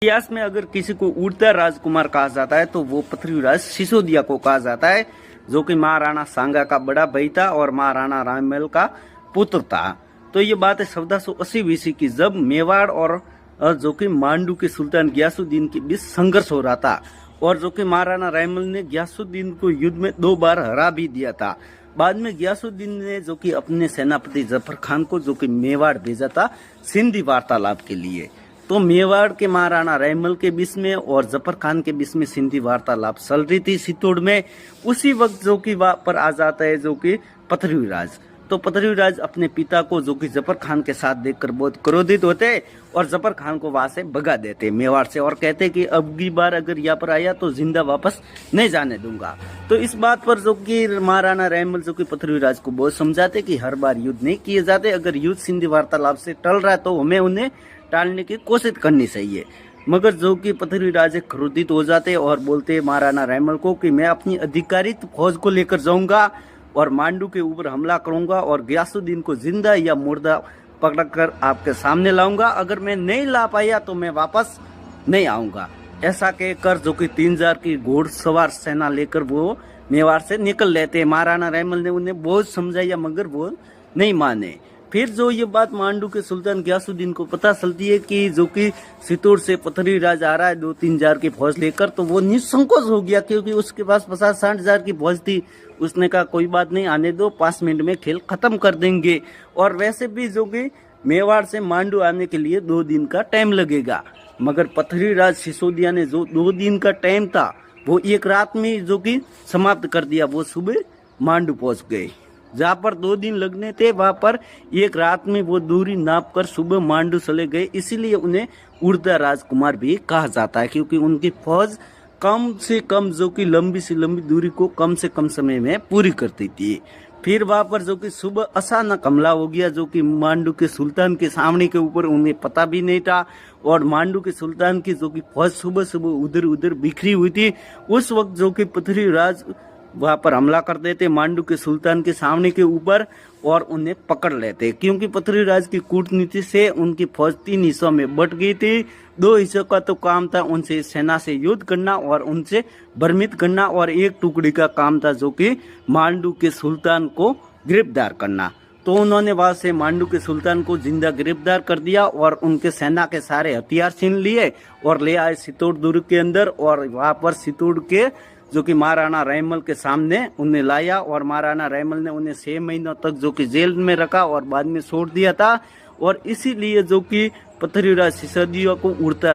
इतिहास में अगर किसी को उड़ता राजकुमार कहा जाता है तो वो पृथ्वीराज सिसोदिया को कहा जाता है, जो कि महाराणा सांगा का बड़ा भाई था और महाराणा राममल का पुत्र था। तो ये बात है 1480 BC की, जब मेवाड़ और जो कि मांडू के सुल्तान गियासुद्दीन के बीच संघर्ष हो रहा था और जो कि महाराणा राममल ने गियासुद्दीन को युद्ध में 2 बार हरा भी दिया था। बाद में गियासुद्दीन ने जो कि अपने सेनापति जफर खान को जो कि मेवाड़ भेजा था सिंधी वार्तालाप के लिए। तो मेवाड़ के महाराणा राममल के बीच में और जफर खान के बीच में सिंधी वार्तालाप चल रही थी सितोड़ में। उसी वक्त जो कि वहां पर आ जाता है जो कि पृथ्वीराज। तो पृथ्वीराज अपने पिता को जो कि जफर खान के साथ देखकर बहुत क्रोधित होते और जफर खान को वहां से भगा देते मेवाड़ से और कहते कि अब की बार अगर यहाँ पर आया तो जिंदा वापस नहीं जाने दूंगा। तो इस बात पर जो कि महाराणा राममल जो कि पृथ्वीराज को बहुत समझाते कि हर बार युद्ध नहीं किए जाते, अगर युद्ध सिंधी वार्तालाप से टल रहा है तो हमें उन्हें टालने की कोशिश करनी चाहिए। मगर जो कि पृथ्वीराज क्रोधित हो जाते और बोलते महाराणा राममल को कि मैं अपनी अधिकारित फौज को लेकर जाऊंगा और मांडू के ऊपर हमला करूंगा और गियासुद्दीन को जिंदा या मुर्दा पकड़कर आपके सामने लाऊंगा, अगर मैं नहीं ला पाया तो मैं वापस नहीं आऊंगा। ऐसा कहकर जो कि 3000 की घोड़सवार सेना लेकर वो मेवाड़ से निकल लेते। महाराणा राममल ने उन्हें बहुत समझाया मगर वो नहीं माने। फिर जो ये बात मांडू के सुल्तान गियासुद्दीन को पता चलती है कि जो कि सितोड़ से पृथ्वीराज आ रहा है 2-3 हजार की फौज लेकर, तो वो निसंकोच हो गया क्योंकि उसके पास 50-60 हजार की फौज थी। उसने कहा कोई बात नहीं, आने दो, 5 मिनट में खेल खत्म कर देंगे। और वैसे भी जो कि मेवाड़ से मांडू आने के लिए 2 दिन का टाइम लगेगा, मगर पृथ्वीराज सिसोदिया ने जो 2 दिन का टाइम था वो 1 रात में जो कि समाप्त कर दिया। वो सुबह मांडू पहुंच गए। जहाँ पर 2 दिन लगने थे वहां पर 1 रात में वो दूरी नाप कर सुबह मांडू चले गए। इसीलिए उन्हें उड़ता राजकुमार भी कहा जाता है, क्योंकि उनकी फौज कम से कम जो कि लंबी से लंबी दूरी को कम से कम समय में पूरी करती थी। फिर वहां पर जो कि सुबह अचानक हमला हो गया, जो कि मांडू के सुल्तान के सामने के ऊपर उन्हें पता भी नहीं था और मांडू के सुल्तान की जो कि फौज सुबह सुबह उधर उधर बिखरी हुई थी। उस वक्त जो कि पृथ्वीराज वहां पर हमला कर देते मांडू के सुल्तान के सामने के ऊपर और उन्हें पकड़ लेते, क्योंकि पृथ्वीराज की कूटनीति से उनकी फौज 3 हिस्सों में बट गई थी। 2 हिस्सों का तो काम था उनसे सेना से युद्ध करना और उनसे भ्रमित करना, और 1 टुकड़ी का काम था जो कि मांडू के सुल्तान को गिरफ्तार करना। तो उन्होंने वहां से मांडू के सुल्तान को जिंदा गिरफ्तार कर दिया और उनके सेना के सारे हथियार छीन लिए और ले आए सितोड़ दुर्ग के अंदर। और वहां पर सितोड़ के जो कि महाराणा राममल के सामने उन्हें लाया और महाराणा राममल ने उन्हें 6 महीनों तक जो कि जेल में रखा और बाद में छोड़ दिया था। और इसीलिए जो कि पृथ्वीराज सिसोदिया को उड़ता